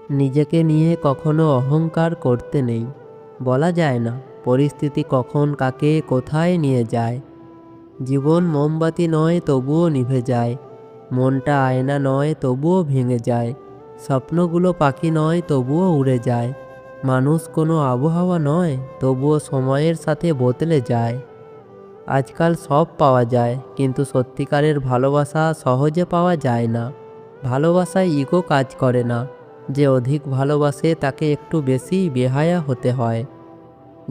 নিজেকে নিয়ে কখনো অহংকার করতে নেই। বলা যায় না পরিস্থিতি কখন কাকে কোথায় নিয়ে যায়। জীবন মোমবাতি নয় তবুও নিভে যায়। মনটা আয়না নয় তবুও ভেঙে যায়। স্বপ্নগুলো পাখি নয় তবুও উড়ে যায়। মানুষ কোনো আবহাওয়া নয় তবুও সময়ের সাথে বদলে যায়। আজকাল সব পাওয়া যায় কিন্তু সত্যিকারের ভালোবাসা সহজে পাওয়া যায় না। ভালোবাসায় ইগো কাজ করে না। যে অধিক ভালোবাসে তাকে একটু বেশি বেহায়া হতে হয়।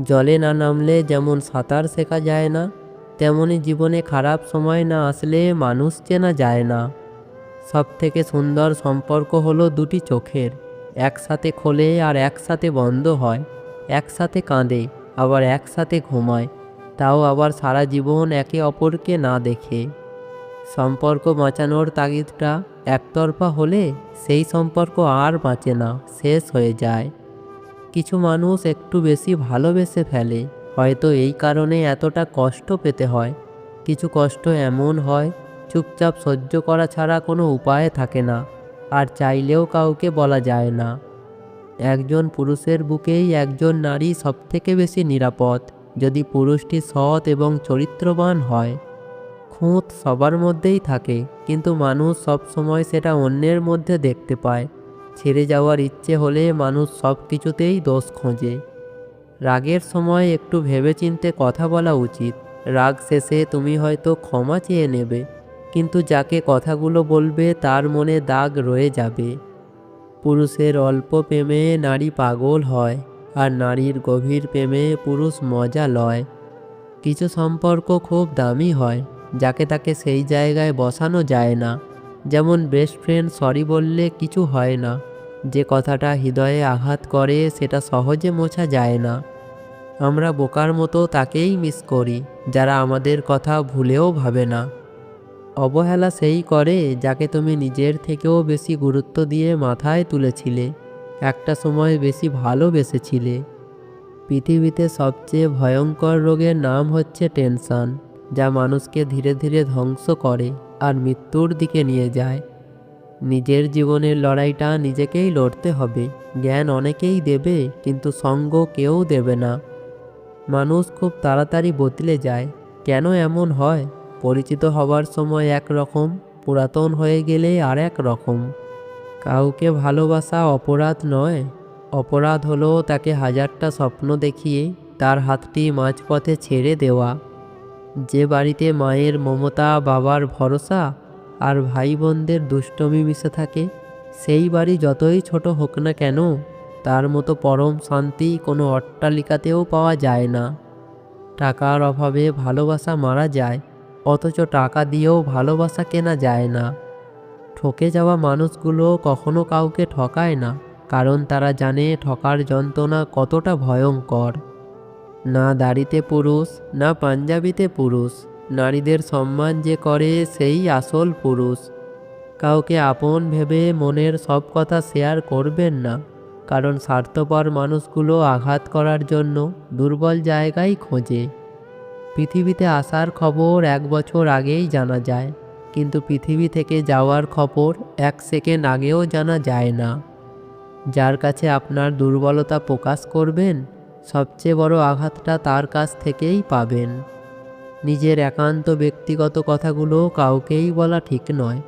জলে না নামলে যেমন সাঁতার শেখা যায় না, তেমনি জীবনে খারাপ সময় না আসলে মানুষ চেনা যায় না। সবথেকে সুন্দর সম্পর্ক হলো দুটি চোখের, একসাথে খোলে আর একসাথে বন্ধ হয়, একসাথে কাঁদে আবার একসাথে ঘুমায়, তাও আবার সারা জীবন একে অপরকে না দেখে। সম্পর্ক বাঁচানোর তাগিদটা একতরফা হলে সেই সম্পর্ক আর বাঁচে না, শেষ হয়ে যায়। কিছু মানুষ একটু বেশি ভালোবেসে ফেলে, হয়তো এই কারণে এতটা কষ্ট পেতে হয়। কিছু কষ্ট এমন হয় চুপচাপ সহ্য করা ছাড়া কোনো উপায় থাকে না, আর চাইলেও কাউকে বলা যায় না। একজন পুরুষের বুকেই একজন নারী সবথেকে বেশি নিরাপদ, যদি পুরুষটি সৎ এবং চরিত্রবান হয়। খুঁত সবার মধ্যেই থাকে, কিন্তু মানুষ সব সময় সেটা অন্যের মধ্যে দেখতে পায়। ছেড়ে যাওয়ার ইচ্ছে হলে মানুষ সব কিছুতেই দোষ খোঁজে। রাগের সময় একটু ভেবেচিন্তে কথা বলা উচিত। রাগ শেষে তুমি হয়তো ক্ষমা চেয়ে নেবে, কিন্তু যাকে কথাগুলো বলবে তার মনে দাগ রয়ে যাবে। পুরুষের অল্প প্রেমে নারী পাগল হয়, আর নারীর গভীর প্রেমে পুরুষ মজা লয়। কিছু সম্পর্ক খুব দামি হয়, যাকে তাকে সেই জায়গায় বসানো যায় না। যেমন বেস্ট ফ্রেন্ড সরি বললে কিছু হয় না, যে কথাটা হৃদয়ে আঘাত করে সেটা সহজে মোছা যায় না। আমরা বোকার মতো তাকেই মিস করি যারা আমাদের কথা ভুলেও ভাবে না। অবহেলা সেই করে যাকে তুমি নিজের থেকেও বেশি গুরুত্ব দিয়ে মাথায় তুলেছিলে, একটা সময় বেশি ভালোবেসেছিলে। পৃথিবীতে সবচেয়ে ভয়ঙ্কর রোগের নাম হচ্ছে টেনশন, যা মানুষকে ধীরে ধীরে ধ্বংস করে আর মৃত্যুর দিকে নিয়ে যায়। নিজের জীবনের লড়াইটা নিজেকেই লড়তে হবে। জ্ঞান অনেকেই দেবে, কিন্তু সঙ্গ কেউ দেবে না। মানুষ খুব তাড়াতাড়ি বদলে যায়। কেন এমন হয়? পরিচিত হবার সময় একরকম, পুরাতন হয়ে গেলে আর এক রকম। কাউকে ভালোবাসা অপরাধ নয়। অপরাধ হলো তাকে হাজারটা স্বপ্ন দেখিয়ে তার হাতটি মাঝপথে ছেড়ে দেওয়া। যে বাড়িতে মায়ের মমতা, বাবার ভরসা আর ভাই বোনদের দুষ্টমি মিশে থাকে, সেই বাড়ি যতই ছোট হোক না কেন, তার মতো পরম শান্তি কোনো অট্টালিকাতেও পাওয়া যায় না। টাকার অভাবে ভালোবাসা মারা যায়, অথচ টাকা দিয়েও ভালোবাসা কেনা যায় না। ঠকে যাওয়া মানুষগুলো কখনো কাউকে ঠকায় না, কারণ তারা জানে ঠকার যন্ত্রণা কতটা ভয়ঙ্কর। না দাড়িতে পুরুষ, না পাঞ্জাবিতে পুরুষ, নারীদের সম্মান যে করে সেই আসল পুরুষ। কাউকে আপন ভেবে মনের সব কথা শেয়ার করবেন না, কারণ স্বার্থপর মানুষগুলো আঘাত করার জন্য দুর্বল জায়গায় খোঁজে। পৃথিবীতে আসার খবর 1 বছর আগেই জানা যায়, কিন্তু পৃথিবী থেকে যাওয়ার খবর 1 সেকেন্ড আগেও জানা যায় না। যার কাছে আপনার দুর্বলতা প্রকাশ করবেন, সবচেয়ে বড় আঘাতটা তার কাছ থেকেই পাবেন। নিজের একান্ত ব্যক্তিগত কথাগুলো কাউকেই বলা ঠিক নয়,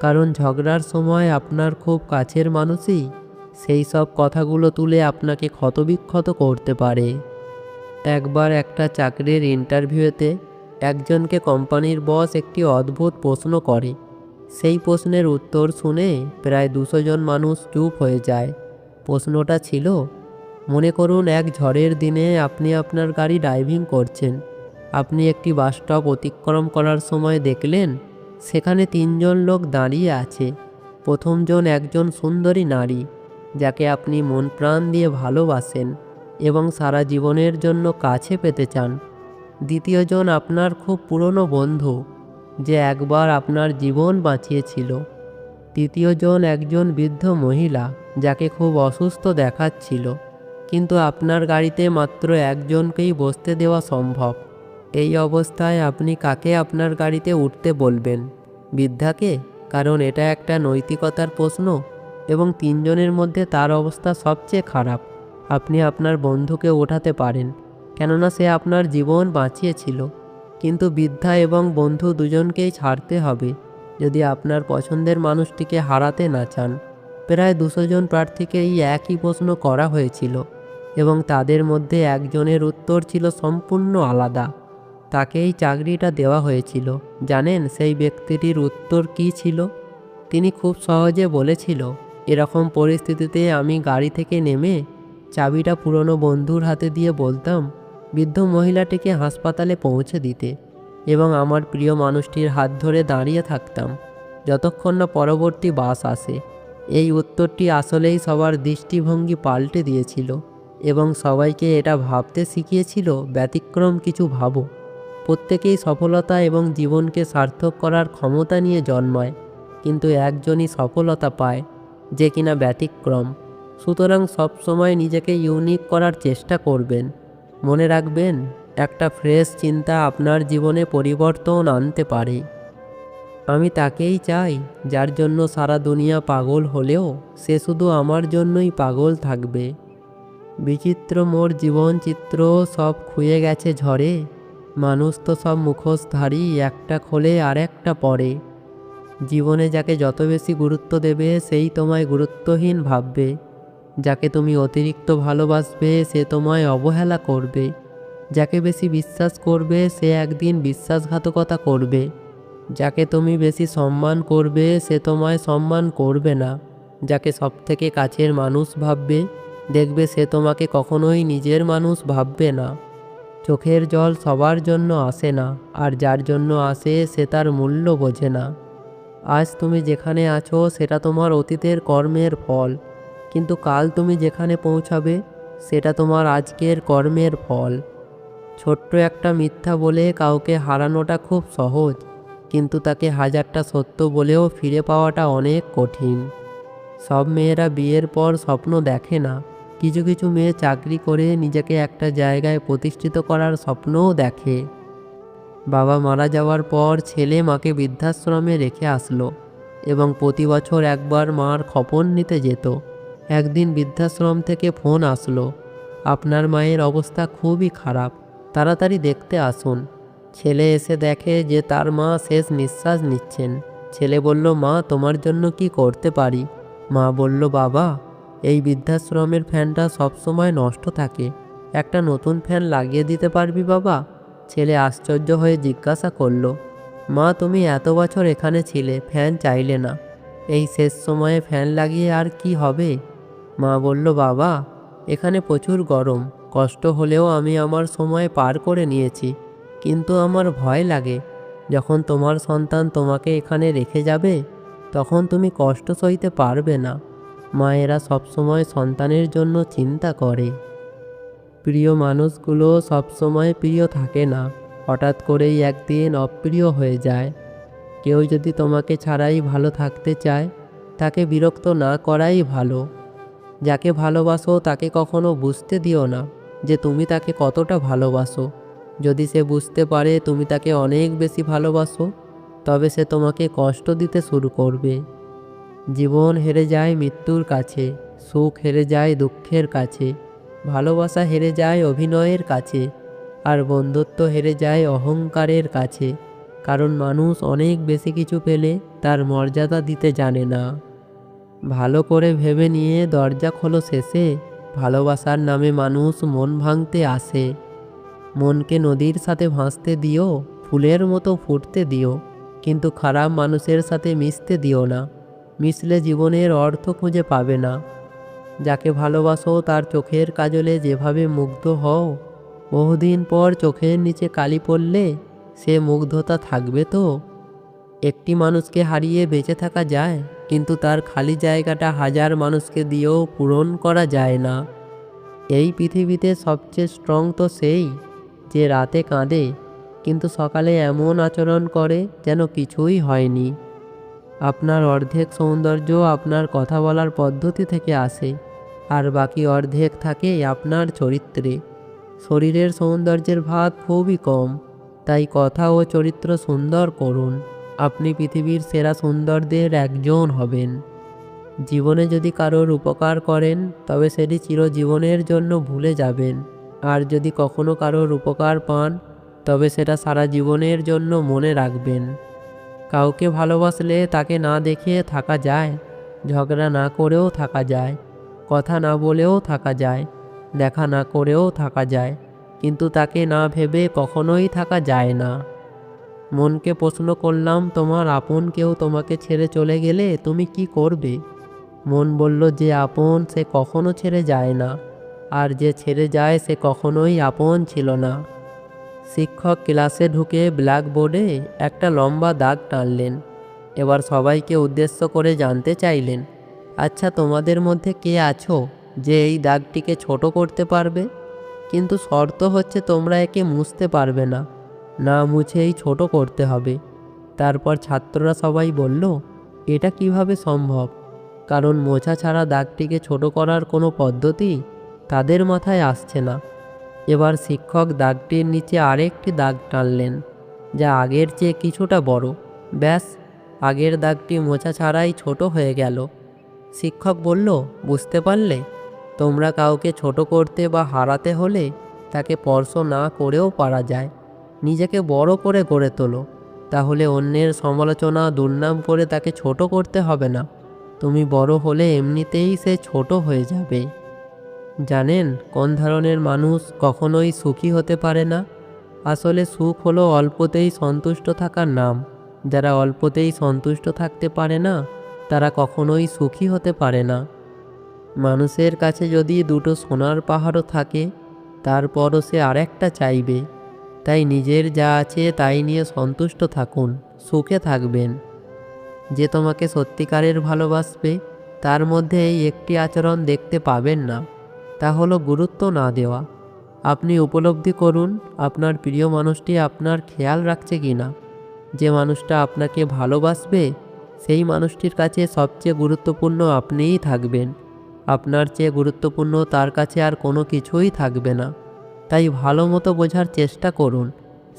কারণ ঝগড়ার সময় আপনার খুব কাছের মানুষই সেই সব কথাগুলো তুলে আপনাকে ক্ষতবিক্ষত করতে পারে। একবার একটা চাকরির ইন্টারভিউতে একজনকে কোম্পানির বস একটি অদ্ভুত প্রশ্ন করে। সেই প্রশ্নের উত্তর শুনে প্রায় 200 জন মানুষ চুপ হয়ে যায়। প্রশ্নটা ছিল, মনে করুন এক ঝড়ের দিনে আপনি আপনার গাড়ি ড্রাইভিং করছেন। আপনি একটি বাস স্টপ অতিক্রম করার সময় দেখলেন সেখানে 3 জন লোক দাঁড়িয়ে আছে। প্রথমজন একজন সুন্দরী নারী, যাকে আপনি মন প্রাণ দিয়ে ভালোবাসেন এবং সারা জীবনের জন্য কাছে পেতে চান। দ্বিতীয়জন আপনার খুব পুরনো বন্ধু, যে একবার আপনার জীবন বাঁচিয়েছিল। তৃতীয়জন একজন বৃদ্ধ মহিলা, যাকে খুব অসুস্থ দেখাচ্ছিল, কিন্তু আপনার গাড়িতে মাত্র একজনকেই বসতে দেওয়া সম্ভব। এই অবস্থায় আপনি কাকে আপনার গাড়িতে উঠতে বলবেন? বৃদ্ধাকে? কারণ এটা একটা নৈতিকতার প্রশ্ন। এবং 3 জনের মধ্যে তার অবস্থা সবচেয়ে খারাপ। আপনি আপনার বন্ধুকে ওঠাতে পারেন, কেননা সে আপনার জীবন বাঁচিয়েছিল। কিন্তু বৃদ্ধা এবং বন্ধু দুজনকেই ছাড়তে হবে যদি আপনার পছন্দের মানুষটিকে হারাতে না চান। প্রায় 200 জন প্রার্থীকে এই একই প্রশ্ন করা হয়েছিল এবং তাদের মধ্যে একজনের উত্তর ছিল সম্পূর্ণ আলাদা। তাকে এই চাকরিটা দেওয়া হয়েছিল। জানেন সেই ব্যক্তিটির উত্তর কী ছিল? তিনি খুব সহজে বলেছিল, এরকম পরিস্থিতিতে আমি গাড়ি থেকে নেমে চাবিটা পুরনো বন্ধুর হাতে দিয়ে বলতাম বৃদ্ধ মহিলাটিকে হাসপাতালে পৌঁছে দিতে, এবং আমার প্রিয় মানুষটির হাত ধরে দাঁড়িয়ে থাকতাম যতক্ষণ না পরবর্তী বাস আসে। এই উত্তরটি আসলেই সবার দৃষ্টিভঙ্গি পাল্টে দিয়েছিল এবং সবাইকে এটা ভাবতে শিখিয়েছিল, ব্যতিক্রম কিছু ভাবো। প্রত্যেকেই সফলতা এবং জীবনকে সার্থক করার ক্ষমতা নিয়ে জন্মায়, কিন্তু একজনই সফলতা পায়, যে কিনা ব্যতিক্রম। সুতরাং সবসময় নিজেকে ইউনিক করার চেষ্টা করবেন। মনে রাখবেন, একটা ফ্রেশ চিন্তা আপনার জীবনে পরিবর্তন আনতে পারে। আমি তাকেই চাই যার জন্য সারা দুনিয়া পাগল হলেও সে শুধু আমার জন্যই পাগল থাকবে। বিচিত্র মোর জীবন চিত্র সব খুয়ে গেছে ঝড়ে, মানুষ তো সব মুখোশধারী, একটা খোলে আর একটা পরে। জীবনে যাকে যত বেশি গুরুত্ব দেবে সেই তোমায় গুরুত্বহীন ভাববে। যাকে তুমি অতিরিক্ত ভালোবাসবে সে তোমায় অবহেলা করবে। যাকে বেশি বিশ্বাস করবে সে একদিন বিশ্বাসঘাতকতা করবে। যাকে তুমি বেশি সম্মান করবে সে তোমায় সম্মান করবে না। যাকে সবথেকে কাছের মানুষ ভাববে দেখবে সে তোমাকে কখনোই নিজের মানুষ ভাববে না। চোখের জল সবার জন্য আসে না, আর যার জন্য আসে সে তার মূল্য বোঝে না। আজ তুমি যেখানে আছো সেটা তোমার অতীতের কর্মের ফল, কিন্তু কাল তুমি যেখানে পৌঁছাবে সেটা তোমার আজকের কর্মের ফল। ছোট্ট একটা মিথ্যা বলে কাউকে হারানোটা খুব সহজ, কিন্তু তাকে হাজারটা সত্য বলেও ফিরে পাওয়াটা অনেক কঠিন। সব মেয়েরা বিয়ের পর স্বপ্ন দেখে না। কিছু কিছু মেয়ে চাকরি করে নিজেকে একটা জায়গায় প্রতিষ্ঠিত করার স্বপ্নও দেখে। বাবা মারা যাওয়ার পর ছেলে মাকে বৃদ্ধাশ্রমে রেখে আসলো এবং প্রতি বছর একবার মার খপন নিতে যেত। একদিন বৃদ্ধাশ্রম থেকে ফোন আসলো, আপনার মায়ের অবস্থা খুবই খারাপ, তাড়াতাড়ি দেখতে আসুন। ছেলে এসে দেখে যে তার মা শেষ নিঃশ্বাস নিচ্ছেন। ছেলে বলল, মা তোমার জন্য কি করতে পারি? মা বলল, বাবা এই বৃদ্ধাশ্রমের ফ্যানটা সবসময় নষ্ট থাকে, একটা নতুন ফ্যান লাগিয়ে দিতে পারবি বাবা? ছেলে আশ্চর্য হয়ে জিজ্ঞাসা করল, মা তুমি এত বছর এখানে ছিলে, ফ্যান চাইলে না, এই শেষ সময়ে ফ্যান লাগিয়ে আর কি হবে? মা বলল, বাবা এখানে প্রচুর গরম, কষ্ট হলেও আমি আমার সময় পার করে নিয়েছি, কিন্তু আমার ভয় লাগে যখন তোমার সন্তান তোমাকে এখানে রেখে যাবে তখন তুমি কষ্ট সইতে পারবে না। মায়েরা সবসময় সন্তানের জন্য চিন্তা করে। প্রিয় মানুষগুলো সবসময় প্রিয় থাকে না, হঠাৎ করেই একদিন অপ্রিয় হয়ে যায়। কেউ যদি তোমাকে ছাড়াই ভালো থাকতে চায় তাকে বিরক্ত না করাই ভালো। যাকে ভালোবাসো তাকে কখনো বুঝতে দিও না যে তুমি তাকে কতটা ভালোবাসো। যদি সে বুঝতে পারে তুমি তাকে অনেক বেশি ভালোবাসো তবে সে তোমাকে কষ্ট দিতে শুরু করবে। জীবন হেরে যায় মৃত্যুর কাছে, সুখ হেরে যায় দুঃখের কাছে, ভালোবাসা হেরে যায় অভিনয়ের কাছে, আর বন্ধুত্ব হেরে যায় অহংকারের কাছে। কারণ মানুষ অনেক বেশি কিছু পেলে তার মর্যাদা দিতে জানে না। ভালো করে ভেবে নিয়ে দরজা খোলো শেষে, ভালোবাসার নামে মানুষ মন ভাঙতে আসে। মনকে নদীর সাথে ভাসতে দিও, ফুলের মতো ফুটতে দিও, কিন্তু খারাপ মানুষের সাথে মিশতে দিও না, মিশলে জীবনের অর্থ খুঁজে পাবে না। যাকে ভালোবাসো তার চোখের কাজলে যেভাবে মুগ্ধ হও, বহুদিন পর চোখের নিচে কালি পড়লে সে মুগ্ধতা থাকবে তো? একটি মানুষকে হারিয়ে বেঁচে থাকা যায়, কিন্তু তার খালি জায়গাটা হাজার মানুষকে দিয়েও পূরণ করা যায় না। এই পৃথিবীতে সবচেয়ে স্ট্রং তো সেই যে রাতে কাঁদে কিন্তু সকালে এমন আচরণ করে যেন কিছুই হয়নি। আপনার অর্ধেক সৌন্দর্য আপনার কথা বলার পদ্ধতি থেকে আসে, আর বাকি অর্ধেক থাকে আপনার চরিত্রে। শরীরের সৌন্দর্যের ভাগ খুবই কম, তাই কথা ও চরিত্র সুন্দর করুন। আপনি পৃথিবীর সেরা সুন্দরদের একজন হবেন। জীবনে যদি কারোর উপকার করেন তবে সেটি চিরজীবনের জন্য ভুলে যাবেন, আর যদি কখনো কারোর উপকার পান তবে সেটা সারা জীবনের জন্য মনে রাখবেন। কাউকে ভালোবাসলে তাকে না দেখে থাকা যায়, ঝগড়া না করেও থাকা যায়, কথা না বলেও থাকা যায়, দেখা না করেও থাকা যায়, কিন্তু তাকে না ভেবে কখনোই থাকা যায় না। মনকে প্রশ্ন করলাম, তোমার আপন কেউ তোমাকে ছেড়ে চলে গেলে তুমি কি করবে? মন বলল, যে আপন সে কখনো ছেড়ে যায় না, আর যে ছেড়ে যায় সে কখনোই আপন ছিল না। শিক্ষক ক্লাসে ঢুকে ব্ল্যাকবোর্ডে একটা লম্বা দাগ টানলেন। এবার সবাইকে উদ্দেশ্য করে জানতে চাইলেন, আচ্ছা তোমাদের মধ্যে কে আছো যে এই দাগটিকে ছোট করতে পারবে? কিন্তু শর্ত হচ্ছে তোমরা একে মুছতে পারবে না, না মুছেই ছোট করতে হবে। তারপর ছাত্ররা সবাই বলল, এটা কিভাবে সম্ভব? কারণ মোছা ছাড়া দাগটিকে ছোট করার কোনো পদ্ধতি তাদের মাথায় আসছে না। এবার শিক্ষক দাগটির নিচে আরেকটি দাগ টানলেন, যা আগের চেয়ে কিছুটা বড়। ব্যাস, আগের দাগটি মোছা ছাড়াই ছোট হয়ে গেল। শিক্ষক বলল, বুঝতে পারলে? তোমরা কাউকে ছোট করতে বা হারাতে হলে তাকে স্পর্শ না করেও পারা যায়। নিজেকে বড় করে গড়ে তোলো, তাহলে অন্যের সমালোচনা দুর্নাম করে তাকে ছোট করতে হবে না। তুমি বড় হলে এমনিতেই সে ছোট হয়ে যাবে। জানেন কোন ধরনের মানুষ কখনোই সুখী হতে পারে না? আসলে সুখ হলো অল্পতেই সন্তুষ্ট থাকার নাম। যারা অল্পতেই সন্তুষ্ট থাকতে পারে না তারা কখনোই সুখী হতে পারে না। মানুষের কাছে যদি দুটো সোনার পাহাড়ও থাকে তারপরও সে আরেকটা চাইবে। তাই নিজের যা আছে তাই নিয়ে সন্তুষ্ট থাকুন, সুখে থাকবেন। যে তোমাকে সত্যিকারের ভালোবাসবে তার মধ্যে এই একটি আচরণ দেখতে পাবেন না, তা হলো গুরুত্ব না দেওয়া। আপনি উপলব্ধি করুন আপনার প্রিয় মানুষটি আপনার খেয়াল রাখছে কিনা। যে মানুষটা আপনাকে ভালোবাসবে সেই মানুষটির কাছে সবচেয়ে গুরুত্বপূর্ণ আপনিই থাকবেন। আপনার চেয়ে গুরুত্বপূর্ণ তার কাছে আর কোনো কিছুই থাকবে না। তাই ভালো মতো বোঝার চেষ্টা করুন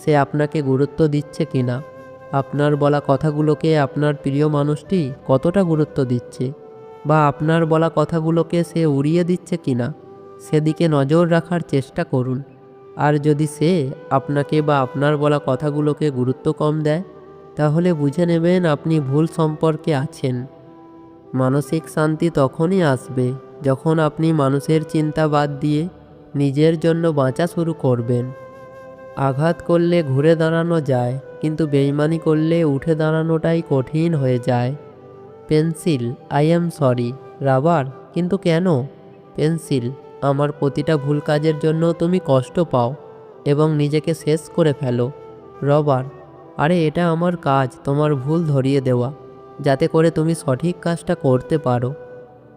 সে আপনাকে গুরুত্ব দিচ্ছে কিনা। আপনার বলা কথাগুলোকে আপনার প্রিয় মানুষটি কতটা গুরুত্ব দিচ্ছে, বা আপনার বলা কথাগুলোকে সে উড়িয়ে দিচ্ছে কিনা, সেদিকে নজর রাখার চেষ্টা করুন। আর যদি সে আপনাকে বা আপনার বলা কথাগুলোকে গুরুত্ব কম দেয় তাহলে বুঝে নেবেন আপনি ভুল সম্পর্কে আছেন। মানসিক শান্তি তখনই আসবে যখন আপনি মানুষের চিন্তা বাদ দিয়ে নিজের জন্য বাঁচা শুরু করবেন। আঘাত করলে ঘুরে দাঁড়ানো যায়, কিন্তু বেইমানি করলে উঠে দাঁড়ানোটাই কঠিন হয়ে যায়। Pencil, I am sorry. Rubber, কিন্তু কেন? পেন্সিল, আমার প্রতিটা ভুল কাজের জন্য তুমি কষ্ট পাও এবং নিজেকে শেষ করে ফেলো। রবার, আরে এটা আমার কাজ তোমার ভুল ধরিয়ে দেওয়া, যাতে করে তুমি সঠিক কাজটা করতে পারো,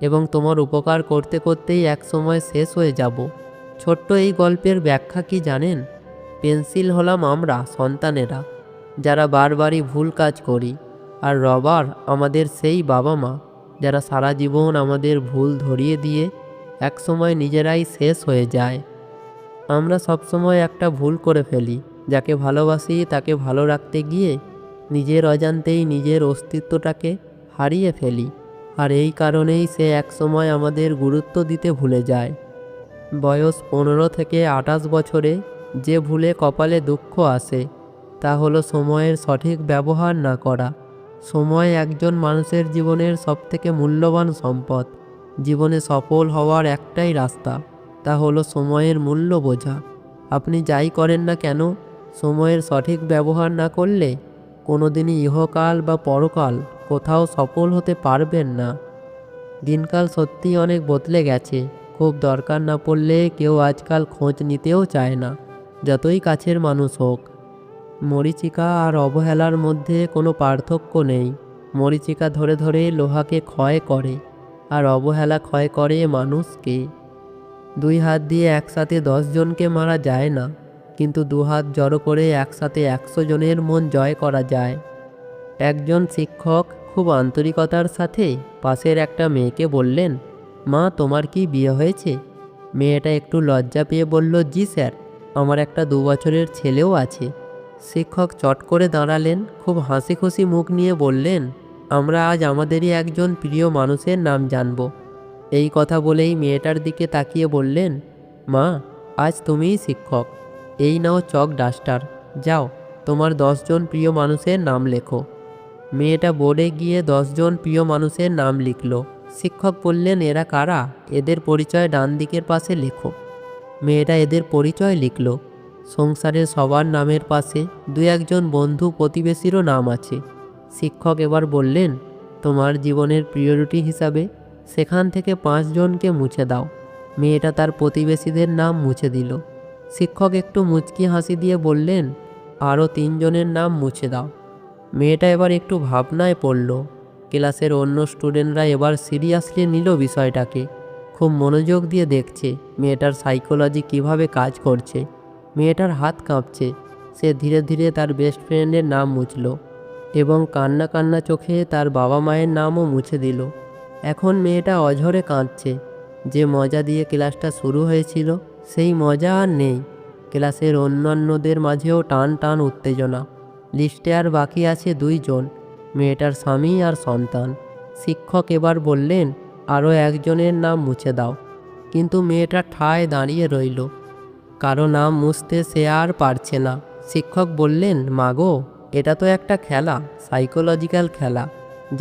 এবং তোমার উপকার করতে করতেই একসময় শেষ হয়ে যাব। ছোট্ট এই গল্পের ব্যাখ্যা কি জানেন? পেন্সিল হলাম আমরা সন্তানেরা, যারা বারবারই ভুল কাজ করি, আর রবার আমাদের সেই বাবা মা যারা সারা জীবন আমাদের ভুল ধরিয়ে দিয়ে একসময় নিজেরাই শেষ হয়ে যায়। আমরা সবসময় একটা ভুল করে ফেলি, যাকে ভালোবাসি তাকে ভালো রাখতে গিয়ে নিজের অজান্তেই নিজের অস্তিত্বটাকে হারিয়ে ফেলি, আর এই কারণেই সে একসময় আমাদের গুরুত্ব দিতে ভুলে যায়। বয়স 15 থেকে 28 বছরে যে ভুলে কপালে দুঃখ আসে তা হলো সময়ের সঠিক ব্যবহার না করা। সময় একজন মানুষের জীবনের সবথেকে মূল্যবান সম্পদ। জীবনে সফল হওয়ার একটাই রাস্তা, তা হলো সময়ের মূল্য বোঝা। আপনি যাই করেন না কেন, সময়ের সঠিক ব্যবহার না করলে কোনোদিনই ইহকাল বা পরকাল কোথাও সফল হতে পারবেন না। দিনকাল সত্যিই অনেক বদলে গেছে। খুব দরকার না পড়লে কেউ আজকাল খোঁজ নিতেও চায় না, যতই কাছের মানুষ হোক। মরীচিকা আর অবহেলার মধ্যে কোনো পার্থক্য নেই। মরীচিকা ধরে ধরে লোহাকে ক্ষয় করে, আর অবহেলা ক্ষয় করে মানুষকে। 2 হাত দিয়ে একসাথে 10 জনকে মারা যায় না, কিন্তু 2 হাত জড়ো করে একসাথে 100 জনের মন জয় করা যায়। একজন শিক্ষক খুব আন্তরিকতার সাথে পাশের একটা মেয়েকে বললেন, মা তোমার কি বিয়ে হয়েছে? মেয়েটা একটু লজ্জা পেয়ে বলল, জি স্যার, আমার একটা 2 বছরের ছেলেও আছে। শিক্ষক চট করে দাঁড়ালেন, খুব হাসি খুশি মুখ নিয়ে বললেন, আমরা আজ আমাদেরই একজন প্রিয় মানুষের নাম জানব। এই কথা বলেই মেয়েটার দিকে তাকিয়ে বললেন, মা, আজ তুমিই শিক্ষক। এই নাও চক ডাস্টার, যাও তোমার 10জন প্রিয় মানুষের নাম লেখো। মেয়েটা বোর্ডে গিয়ে 10জন প্রিয় মানুষের নাম লিখল। শিক্ষক বললেন, এরা কারা? এদের পরিচয় ডান দিকের পাশে লেখো। মেয়েটা এদের পরিচয় লিখল। সংসারের সবার নামের পাশে 2-1জন বন্ধু প্রতিবেশীরও নাম আছে। শিক্ষক এবার বললেন, তোমার জীবনের প্রিয়রিটি হিসাবে সেখান থেকে 5জনকে মুছে দাও। মেয়েটা তার প্রতিবেশীদের নাম মুছে দিল। শিক্ষক একটু মুচকি হাসি দিয়ে বললেন, আরও 3জনের নাম মুছে দাও। মেয়েটা এবার একটু ভাবনায় পড়ল। ক্লাসের অন্য স্টুডেন্টরা এবার সিরিয়াসলি নিল বিষয়টাকে। খুব মনোযোগ দিয়ে দেখছে মেয়েটার সাইকোলজি কিভাবে কাজ করছে। মেয়েটার হাত কাঁপছে। সে ধীরে ধীরে তার বেস্ট ফ্রেন্ডের নাম মুছল এবং কান্না কান্না চোখে তার বাবা মায়ের নামও মুছে দিল। এখন মেয়েটা অঝরে কাঁদছে। যে মজা দিয়ে ক্লাসটা শুরু হয়েছিল সেই মজা আর নেই। ক্লাসের অন্যান্যদের মাঝেও টান টান উত্তেজনা। লিস্টে আর বাকি আছে 2জন, মেয়েটার স্বামী আর সন্তান। শিক্ষক এবার বললেন, আরও 1জনের নাম মুছে দাও। কিন্তু মেয়েটা ঠায় দাঁড়িয়ে রইল। কারো নাম মুছতে সে আর পারছে না। শিক্ষক বললেন, মাগো, এটা তো একটা খেলা, সাইকোলজিক্যাল খেলা।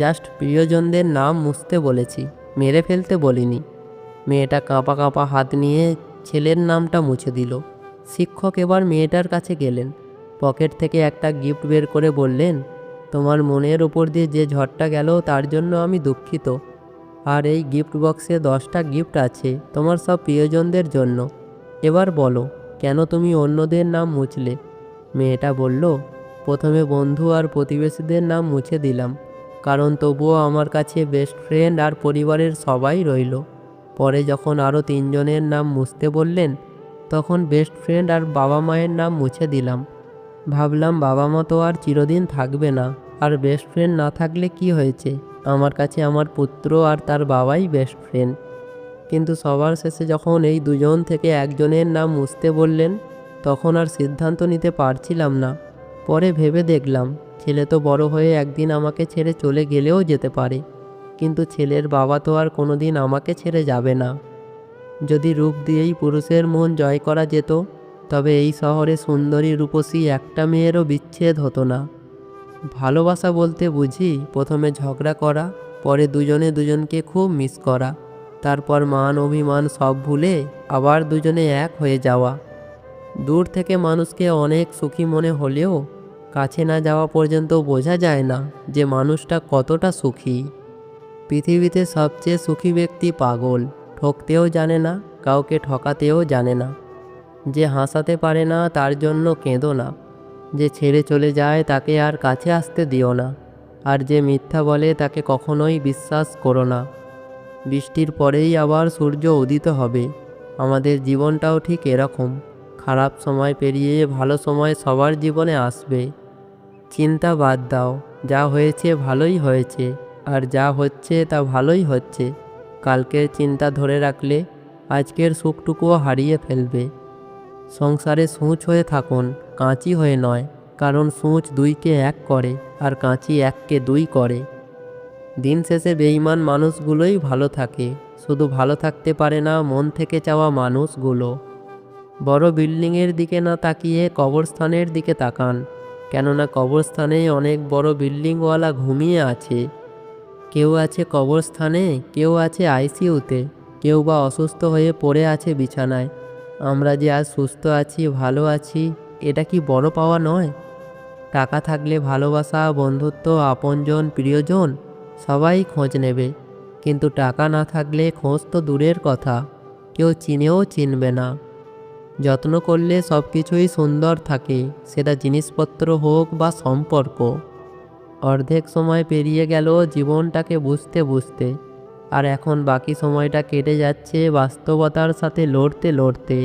জাস্ট প্রিয়জনদের নাম মুছতে বলেছি, মেরে ফেলতে বলিনি। মেয়েটা কাঁপা কাঁপা হাত নিয়ে ছেলের নামটা মুছে দিল। শিক্ষক এবার মেয়েটার কাছে গেলেন। পকেট থেকে একটা গিফট বের করে বললেন, তোমার মনের ওপর দিয়ে যে ঝড়টা গেল তার জন্য আমি দুঃখিত। আর এই গিফট বক্সে 10টা গিফট আছে তোমার সব প্রিয়জনদের জন্য। এবার বলো, কেন তুমি অন্যদের নাম মুছলে? মেয়েটা বলল, প্রথমে বন্ধু আর প্রতিবেশীদের নাম মুছে দিলাম, কারণ তবুও আমার কাছে বেস্ট ফ্রেন্ড আর পরিবারের সবাই রইল। পরে যখন আরও 3জনের নাম মুছতে বললেন, তখন বেস্ট ফ্রেন্ড আর বাবা মায়ের নাম মুছে দিলাম। ভাবলাম বাবা মা তো আর চিরদিন থাকবে না, আর বেস্ট ফ্রেন্ড না থাকলে কি হয়েছে, আমার কাছে আমার পুত্র আর তার বাবাই বেস্ট ফ্রেন্ড। কিন্তু সবার শেষে যখন এই 2জন থেকে 1জনের নাম মুছতে বললেন, তখন আর সিদ্ধান্ত নিতে পারছিলাম না। পরে ভেবে দেখলাম, ছেলে তো বড় হয়ে একদিন আমাকে ছেড়ে চলে গেলেও যেতে পারে, কিন্তু ছেলের বাবা তো আর কোনোদিন আমাকে ছেড়ে যাবে না। যদি রূপ দিয়েই পুরুষের মন জয় করা যেত, তবে এই শহরে সুন্দরী রূপসী একটা মেয়েরও বিচ্ছেদ হতো না। ভালোবাসা বলতে বুঝি প্রথমে ঝগড়া করা, পরে 2জনে 2জনকে খুব মিস করা, তারপর মান অভিমান সব ভুলে আবার 2জনে এক হয়ে যাওয়া। দূর থেকে মানুষকে অনেক সুখী মনে হলেও কাছে না যাওয়া পর্যন্ত বোঝা যায় না যে মানুষটা কতটা সুখী। পৃথিবীতে সবচেয়ে সুখী ব্যক্তি পাগল, ঠকতেও জানে না, কাউকে ঠকাতেও জানে না। যে হাসাতে পারে না তার জন্য কেঁদো না, যে ছেড়ে চলে যায় তাকে আর কাছে আসতে দিও না, আর যে মিথ্যা বলে তাকে কখনোই বিশ্বাস করো না। বৃষ্টির পরেই আবার সূর্য উদিত হবে। আমাদের জীবনটাও ঠিক এরকম, খারাপ সময় পেরিয়ে ভালো সময় সবার জীবনে আসবে। চিন্তা বাদ দাও, যা হয়েছে ভালোই হয়েছে, আর যা হচ্ছে তা ভালোই হচ্ছে। কালকের চিন্তা ধরে রাখলে আজকের সুখটুকুও হারিয়ে ফেলবে। সংসারে সূঁচ হয়ে থাকুন, কাঁচি হয়ে নয়, কারণ সূঁচ 2কে 1 করে আর কাঁচি 1কে 2 করে। দিন শেষে বেঈমান মানুষগুলোই ভালো থাকে, শুধু ভালো থাকতে পারে না মন থেকে চাওয়া মানুষগুলো। বড় বিল্ডিংয়ের দিকে না তাকিয়ে কবরস্থানের দিকে তাকান, কেননা কবরস্থানে অনেক বড় বিল্ডিংওয়ালা ঘুমিয়ে আছে। কেউ আছে কবরস্থানে, কেউ আছে আইসিইউতে, কেউ বা অসুস্থ হয়ে পড়ে আছে বিছানায়। আমরা যে আজ সুস্থ আছি, ভালো আছি, এটা কি বড় পাওয়া নয়? টাকা থাকলে ভালোবাসা, বন্ধুত্ব, আপনজন, প্রিয়জন সবাই খোঁজ নেবে, কিন্তু টাকা না থাকলে খোঁজ তো দূরের কথা, কেউ চিনেও চিনবে না। যত্ন করলে সব কিছুই সুন্দর থাকে, সেটা জিনিসপত্র হোক বা সম্পর্ক। অর্ধেক সময় পেরিয়ে গেল জীবনটাকে বুঝতে বুঝতে, আর এখন বাকি সময়টা কেটে যাচ্ছে বাস্তবতার সাথে লড়তে লড়তে।